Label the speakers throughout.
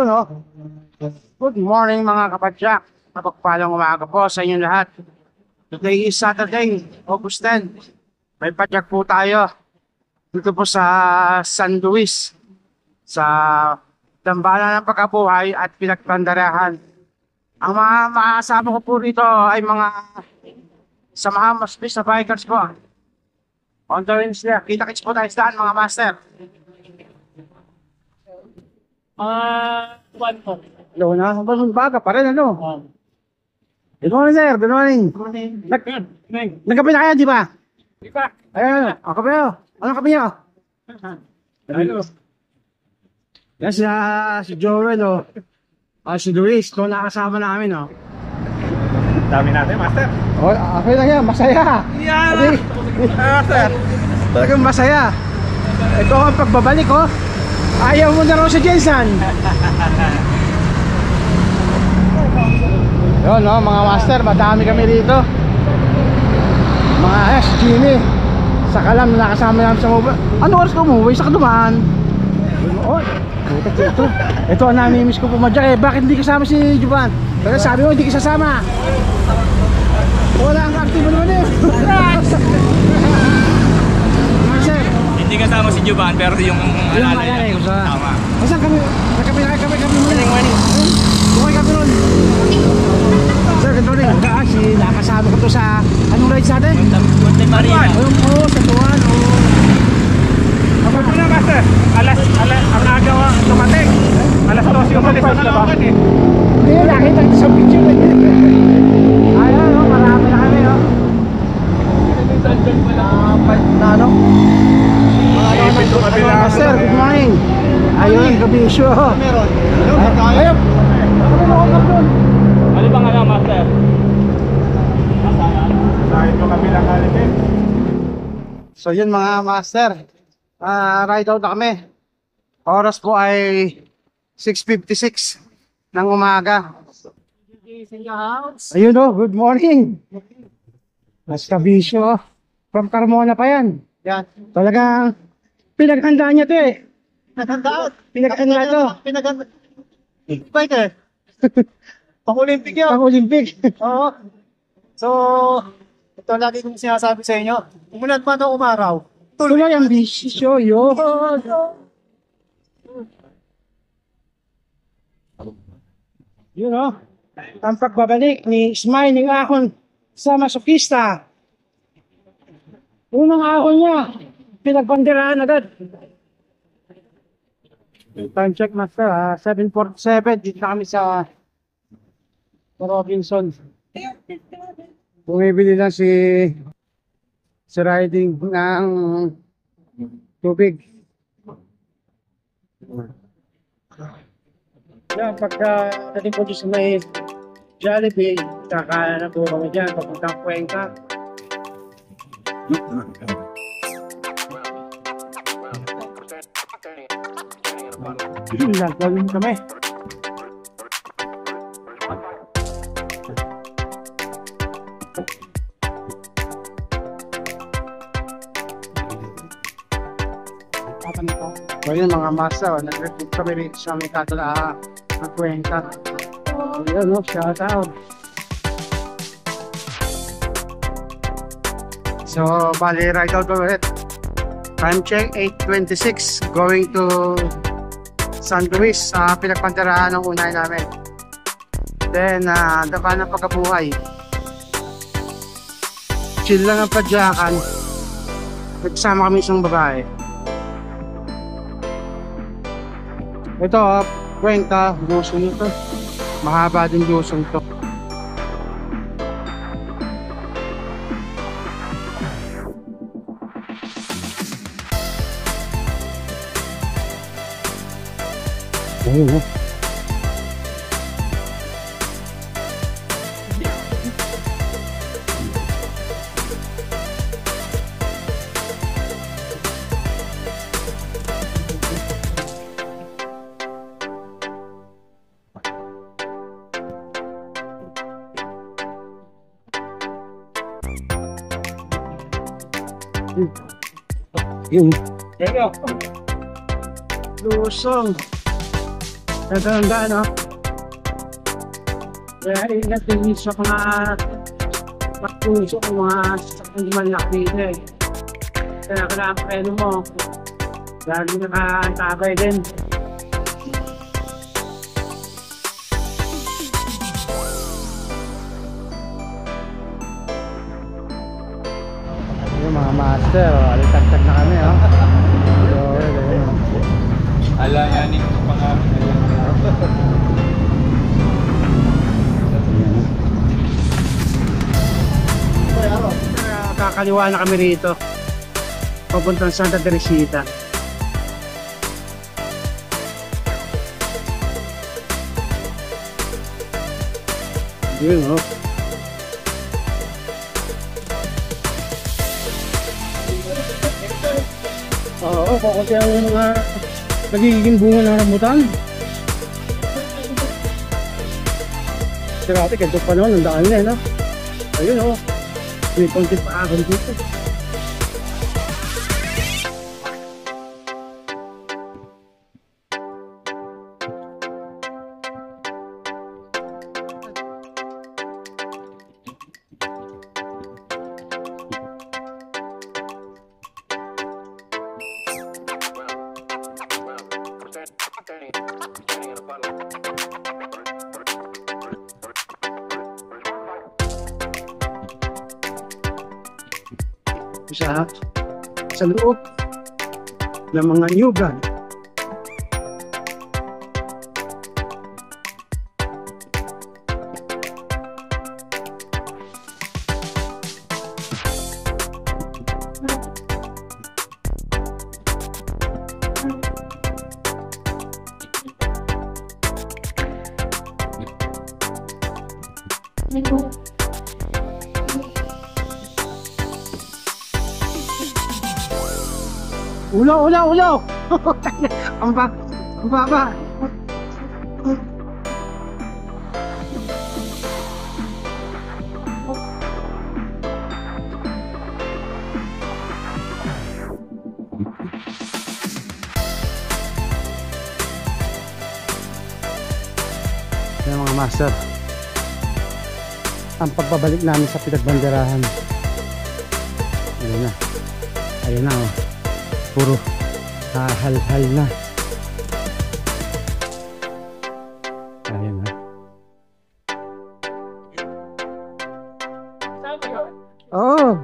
Speaker 1: Yun oh. Good morning mga kapadyak. Mapagpalang umaga po sa inyong lahat. Today is Saturday, August 10. May padyak po tayo. Dito po sa San Luis. Sa Dambana ng Pagkabuhay at Pinagpandarahan. Ang mga makakasama ko po rito ay mga samahan mas bis na bikers po. On the range there. Kita-kits po tayo saan mga master.
Speaker 2: One po.
Speaker 1: Hello na, baga pa rin ano. Good morning sir, good morning. Nagkape na kayo di ba?
Speaker 2: Di ba?
Speaker 1: Ayun, ang kape nyo. Anong kape nyo?
Speaker 2: Ano?
Speaker 1: Yan si Joel o. Si Luis, ito nakasama namin o.
Speaker 2: Dami natin, master.
Speaker 1: Okay lang yan, masaya.
Speaker 2: Yan! Master!
Speaker 1: Talagang masaya. Ito ang pagbabalik o. Ayaw mo na raw si Jensen. Yun no, mga master, madami kami rito. Mga Jimmy. Sa Kalam na nakasama namin sa mobile. Ano oras ka umuwi? Sa Kadumaan? Oh, ito ang namimiss ko pumadyak eh. Bakit hindi kasama si Juban? Pero sabi mo hindi ka sasama. Wala ang aktibo naman eh.
Speaker 2: Hindi kasama si Juban, pero yung alala niya. Tama.
Speaker 1: Saan kami? Kami muna.
Speaker 2: Morning.
Speaker 1: Bukay kami nun. Sir, good morning. Nakasama ko to sa anong ride sa atin?
Speaker 2: Monte Marina.
Speaker 1: Oo, sa Tuwan.
Speaker 2: Ako na, master. Ang nagawa tumating. Alas 12 yung malis na nalawakan eh.
Speaker 1: Hindi, nakita ito sa picture. Ayan, marami na kami. Ano? Sir, good morning. Ayun, Gabisyo. Ayun.
Speaker 2: Ano bang alam, master? Kahit mo kami lang halipin.
Speaker 1: So yun mga master, ride out na kami. Oras po ay 6:56 ng umaga. Ayun o, good morning. Mas Kabisyo. From Carmona pa yan. Yan. Talagang pinaghandaan niya to eh. Pinaghandaan to.
Speaker 2: Biker. Pang-Olympic yun.
Speaker 1: Pang-Olympic.
Speaker 2: Oo. So, ito lagi kong sinasabi sa inyo. Umulan man o umaraw.
Speaker 1: Tuloy ang bisyo yun. Yun o. Ang pagbabalik ni Smiling Ahon sa Masokista. Unang ahon niya, pinagbandiraan agad. Time check master, 7:47. Dito na kami sa Robinson. Bumibili lang si riding ng tubig. Yan, pagka dating po sa may Jollibee, kakain na po kami dyan, papuntang Cuenca. Nagawin kami. So yun mga masa, nag-recruit kami rin sa may Tatala ng Cuenca. So yun no, shout out. So bali ride out ulit. Time check 8:26 going to San Luis, pinagpandarahan ng unay namin. Then Dambana ng Pagkabuhay. Chill lang ang padyakan. Nagsama kami isang babae. Ito, Cuenca, Luzon ito. Mahaba din Luzon ito. Ayun, Yun.
Speaker 2: There you go.
Speaker 1: Luzon. Nagandaan, no? Kaya ingat din sa mga pagpuso ng mga sasakyan di malaki eh. Kaya kailangan preno mo. Lagi nakatabay din. Yung mga master, alitagtag na kami, oh. So,
Speaker 2: Alayanin ko pa nga.
Speaker 1: kakaliwa na kami rito. Papuntang Santa Teresita. Yun, oh. Oo, kukunti ang mga nagiging bunga ng rambutan. Sirati, ganito pa naman, ang daan na eh, no? Ayun, oh. May konti pa ako dito. Sa loob ng mga nyugan. Ulo! Ang baba. Yan mga master, ang pagbabalik namin sa pinagbanderahan. Ayun na, oh. Puro hal-hal na. Ayun na. Oo.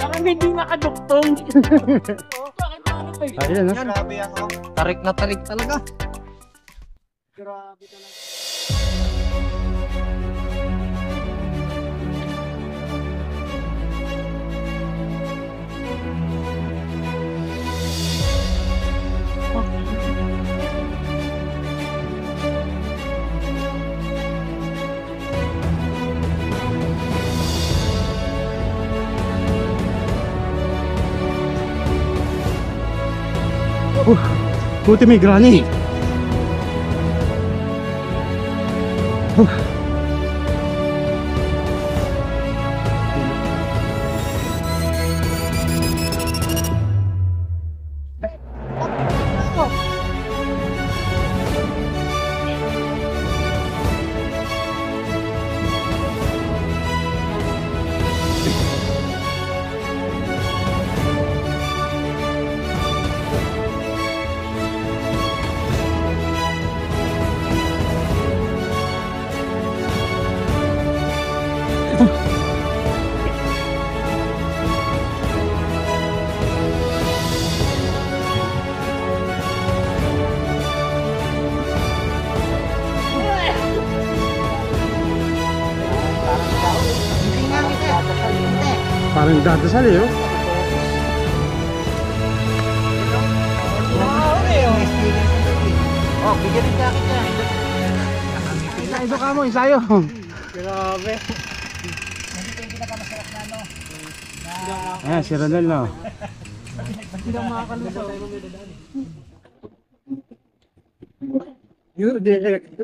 Speaker 3: Parang hindi nakaduktong.
Speaker 1: Ayun na.
Speaker 3: Grabe ako. Tarik na tarik talaga.
Speaker 1: Grabe talaga. Buti may granny. Parang dadasal eh, oh.
Speaker 3: Oh, bigyan rin jacket niya.
Speaker 1: Ito ka mo, isayo.
Speaker 3: Grabe.
Speaker 1: Ayan, si Ronel, no?
Speaker 3: Hindi lang makakalusot.
Speaker 1: Yun, direct.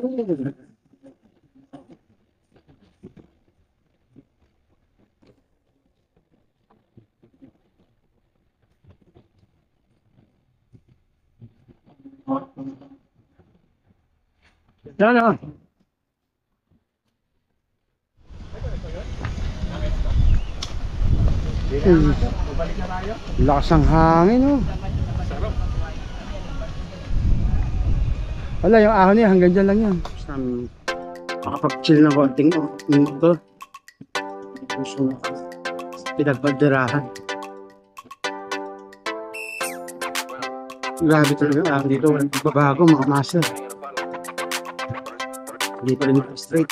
Speaker 1: Yan o. Lakas ng hangin oh. Wala, yung ahon niya hanggang dyan lang yan. Basta makapag-chill ng konting minuto. Gusto na pinagbalderahan. Grabe talaga yung ahon dito. Walang pagbabago mga master. Hindi pa rin straight.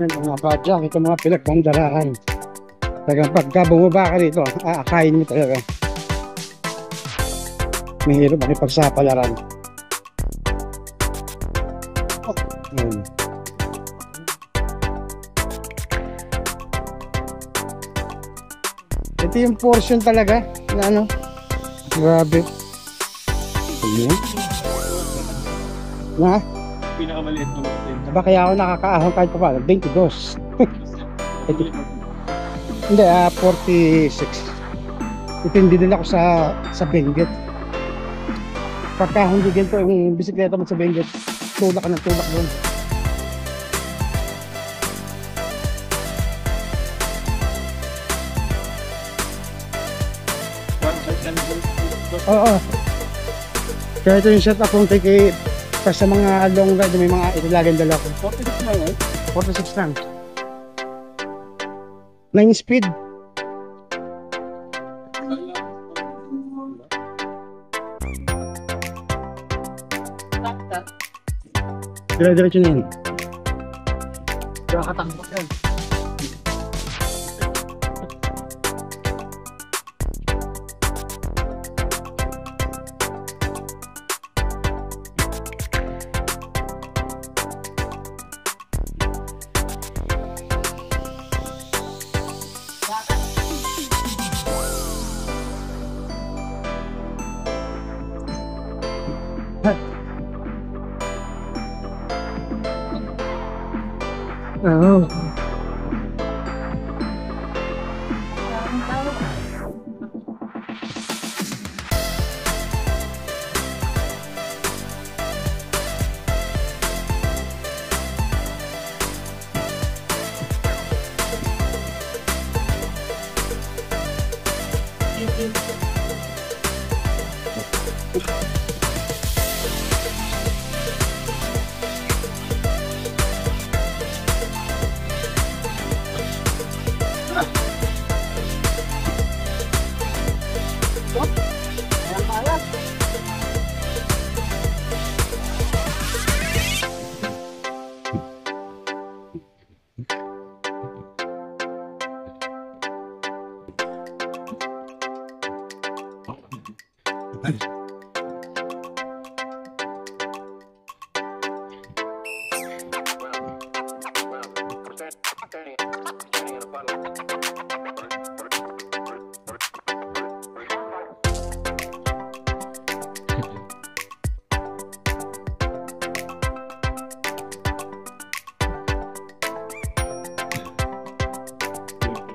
Speaker 1: Yan mga padyak, ito mga pinagbandarahan. Talagang pagka bumaba ka dito, aakayin mo talaga. Mahirap makipagsapalaran. Yan. Ito yung portion talaga na ano, grabe. Ayan. Na?
Speaker 2: Pinakamaliit mo natin.
Speaker 1: Ba kaya ako nakakaahon kahit pa paano? 22. Ito. Hindi, 46. Itindi din ako sa Benguet. Pagka hindi ganito yung bisikleta mo sa Benguet, tulak ka ng tulak doon. Oo. Kaya ito yung setup kong take sa mga long ride, may mga italagang dala ko. 46 lang eh? 46 lang. 9 speed. Dire-diretso na yun.
Speaker 3: Nakakatakbo yan.
Speaker 1: Oo.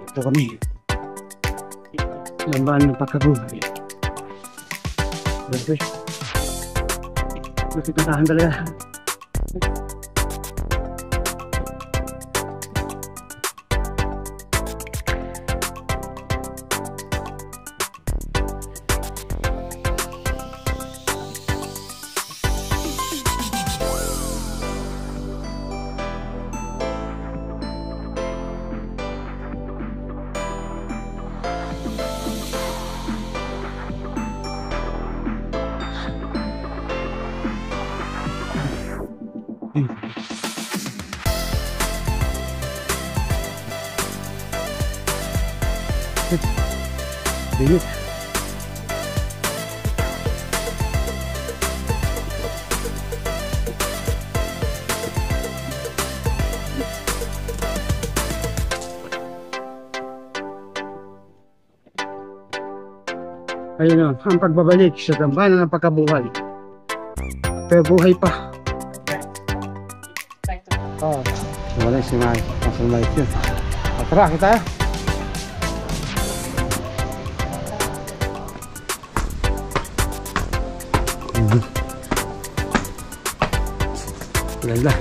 Speaker 1: Ito kami. Lambahan ng pagkabuhay. Grabe. Gusto katahan talaga. Bilis. Ayun o, ang pagbabalik sa tambanan ng pagkabuhay. Pero buhay pa. Wala si Mike. Nasa Mike yun. Tara, kita. Ganda.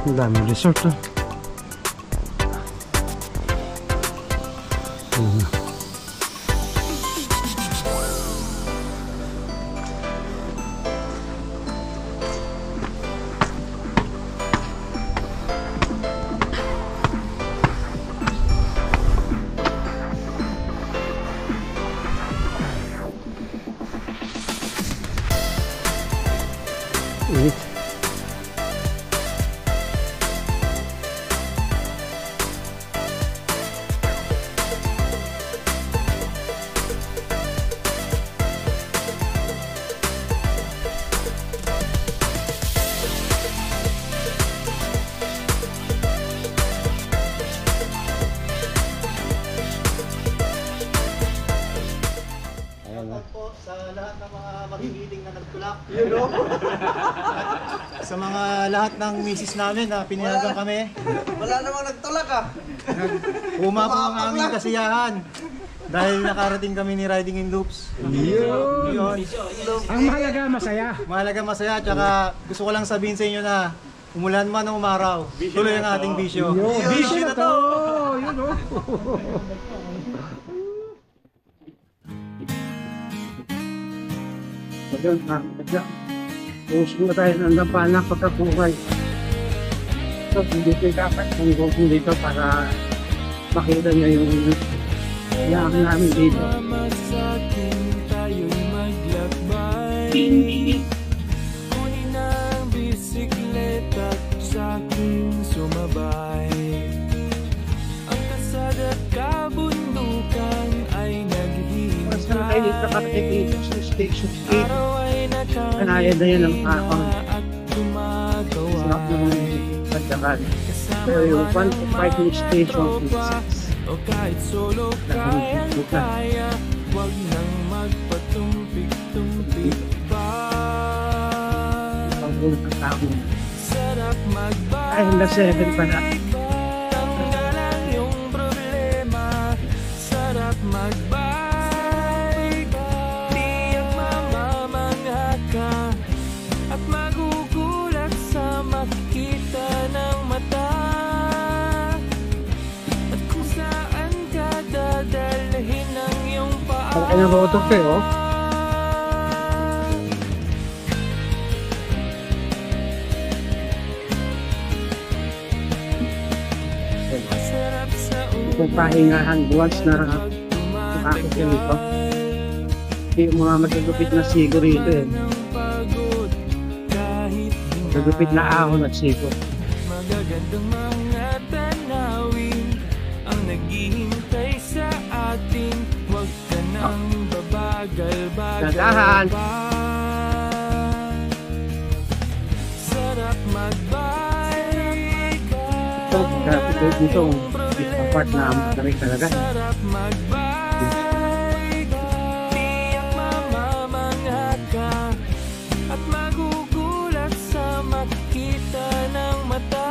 Speaker 1: Ang daming resort, oh. Init.
Speaker 3: Po sa lahat ng mga magigiling na nagtulak. Sa mga lahat ng misis namin na pinayagan kami.
Speaker 4: Wala namang nagtulak ah.
Speaker 3: Uma po ang aming kasiyahan. Dahil nakarating kami ni Riding in Loops. Yun.
Speaker 1: Ang mahalaga, masaya.
Speaker 3: Mahalaga masaya. Tsaka gusto ko lang sabihin sa inyo na umulan man o umaraw, tuloy ang ating bisyo.
Speaker 1: Bisyo na to! Yun, oh. Ayun, puso na tayo ng lampanak pagkabuhay. So, hindi ko dapat kung dito para makita niya yung yakin namin dito.
Speaker 5: Kunin ang bisikleta sa aking sumabay. Ang kasada't kabundukan ay
Speaker 1: Mas na kayo dito nakarating dito sa Station 8.
Speaker 5: araw ay
Speaker 1: Kanaya na yan ang akong
Speaker 5: at gumagawa.
Speaker 1: sarap naman yung pagdakan. So, yung 1-5 station
Speaker 5: O kahit solo kayang-kaya, wag nang magpatumpik-tumpik pa.
Speaker 1: pagbulat ng tao.
Speaker 5: Sarap magbalik.
Speaker 1: Ay, hanggang 7 pa na.
Speaker 5: Tanggalan yung problema. Sarap magbike. Tiyak mamamangha ka at magugulat sa makita ng mata. At kung saan ka dadalhin ang iyong paa.
Speaker 1: Ang kanyang rotok kayo, oh.
Speaker 5: Sarap sa
Speaker 1: Kung pahingahan once na nakakit yan ito. Hindi yung mga magagupit na sigo rito eh.
Speaker 5: pagod kahit
Speaker 1: Magagupit na ahon at sigo.
Speaker 5: magagandang mga tanawin ang naghihintay sa atin. Huwag ka nang babagal-bagal
Speaker 1: Dadahan.
Speaker 5: pa. Sarap magbike.
Speaker 1: Ito, grabe dito. Dito part na maraming talaga.
Speaker 5: Sarap magbike. Tiyak mamamangha ka at magugulat sa makita ng mata.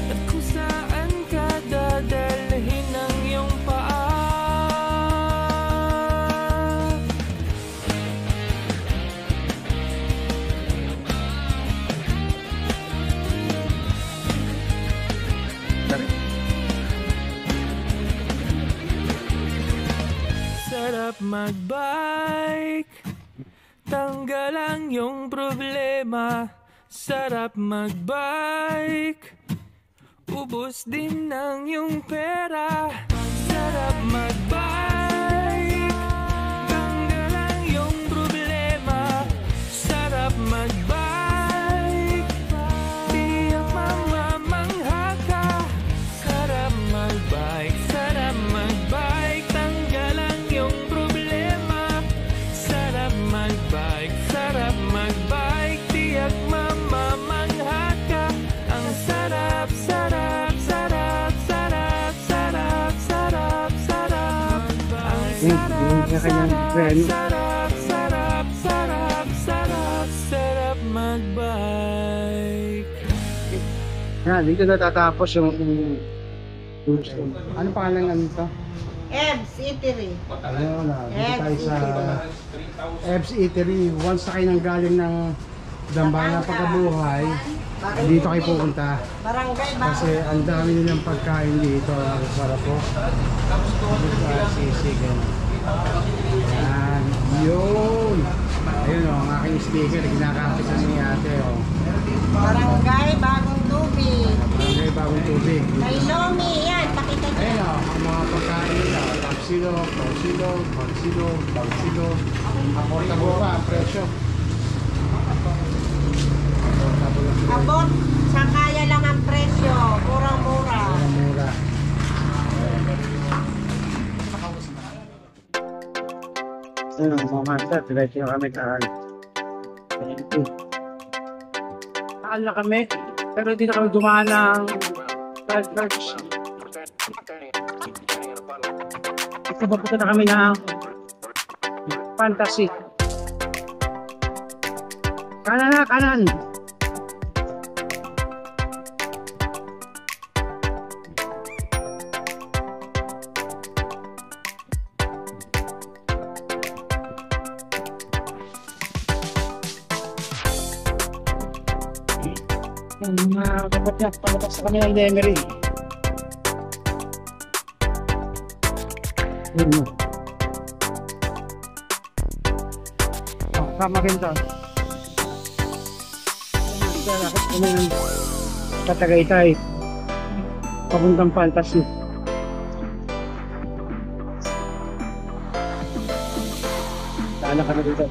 Speaker 5: At kung saan ka dadalhin ang iyong paa. Sarap magbike. Tanggal ang iyong problema. Sarap magbike. Ubos din ang iyong pera. Sarap magbike. Tanggal ang iyong problema. Sarap magbike. Tiyak mamamangha ka. Sarap magbike. Sarap magbike. Tanggal ang iyong problema. Sarap magbike. Sarap magbike. Tiyak mamamangha ka. Ang sarap, sarap, sarap, sarap, sarap, sarap, sarap. Ang
Speaker 1: Yung kanyang preno.
Speaker 5: sarap, sarap, sarap, sarap, sarap magbike.
Speaker 1: Yan, dito natatapos yung ano pangalan ng ito?
Speaker 6: Ebs Eatery.
Speaker 1: Ayun na, dito tayo
Speaker 6: Ebs
Speaker 1: sa Ebs Eatery. Once na kayo nang galing ng Dambana Pagkabuhay, dito kayo pupunta.
Speaker 6: Barangay
Speaker 1: Kasi ang dami nilang pagkain dito. Sarap po. Sisig. Yan. Yun. Ayun o, ang aking sticker. Kinakapit na ni ate o.
Speaker 6: Barangay Bagong Tubig.
Speaker 1: Barangay Bagong Tubig.
Speaker 6: May Lomi yan. Pakita niyo.
Speaker 1: Ayun o, ang mga pagkain nila. Tapsilog, torsilog, torsilog, torsilog. Affordable pa ang presyo.
Speaker 6: Abot. Sa kaya lang ang presyo. Murang-mura.
Speaker 1: Mura. Ayun, mga master, diretso na kami kaan. Kaan na kami, pero hindi na kami dumaan ng Church. Ito papunta na kami ng Fantasy. Kanan na, kanan! Yung mga kapatid, palabas sa kami ng Lemery. Yun mo. Sama rin to. Lakad kami ng Tatagaytay. Papuntang Fantasy. Saan ka na dito?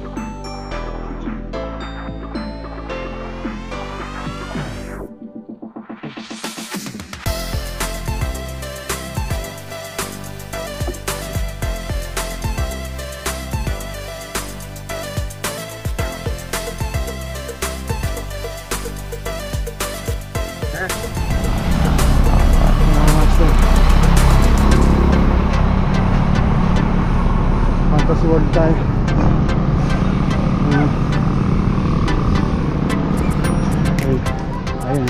Speaker 1: Fantasy World tayo. Ayun.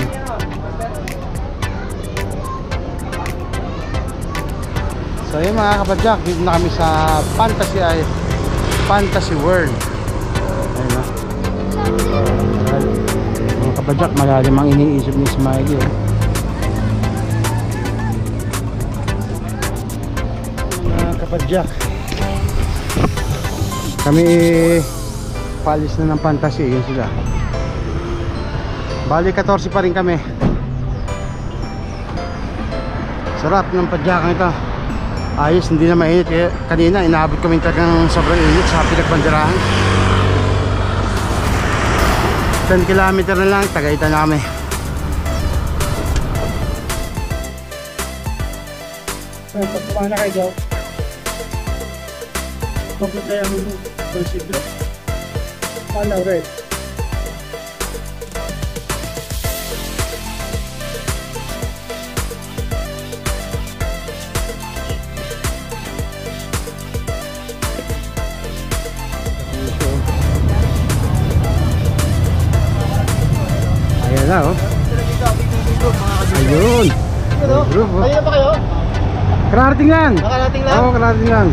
Speaker 1: So yun mga kapadyak, dito na kami sa Fantasy World. Ayun na. Mga kapadyak, malalim ang iniisip ni Smiley. Mga kapadyak, kami palis na ng Fantasy. Yun sila. Bali 14 pa rin kami. Sarap ng padyakan ito. Ayos, hindi na mainit. Kanina inaabot kami talagang sobrang init sa pinagbanderahan. 10 kilometer na lang, Tagaytay na kami. Pagpapama na kayo. Pagpapama na kayo. Consider. Palaw rin. Ayan na oh. Ayun. Group oh.
Speaker 3: Ayun na ba kayo?
Speaker 1: Karating lang.
Speaker 3: Nakarating lang?
Speaker 1: Oo, karating lang.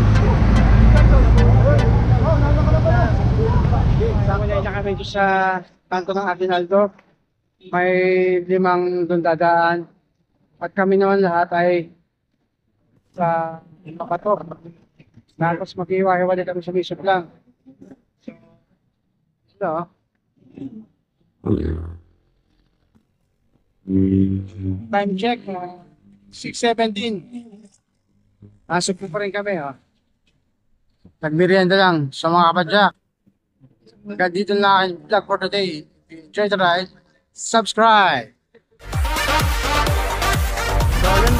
Speaker 1: Sama na kami dito sa kanto ng Aguinaldo. May 5 doon dadaan. At kami naman lahat ay sa Papato. Tapos mag-iwa-iwalay kami sa Bishop lang. So, time check, 6:17. Pasok po pa rin kami, oh. Nagmerienda lang sa mga kapadyak. Hanggang dito lang ang vlog for today. If you enjoyed the ride, subscribe! So, yun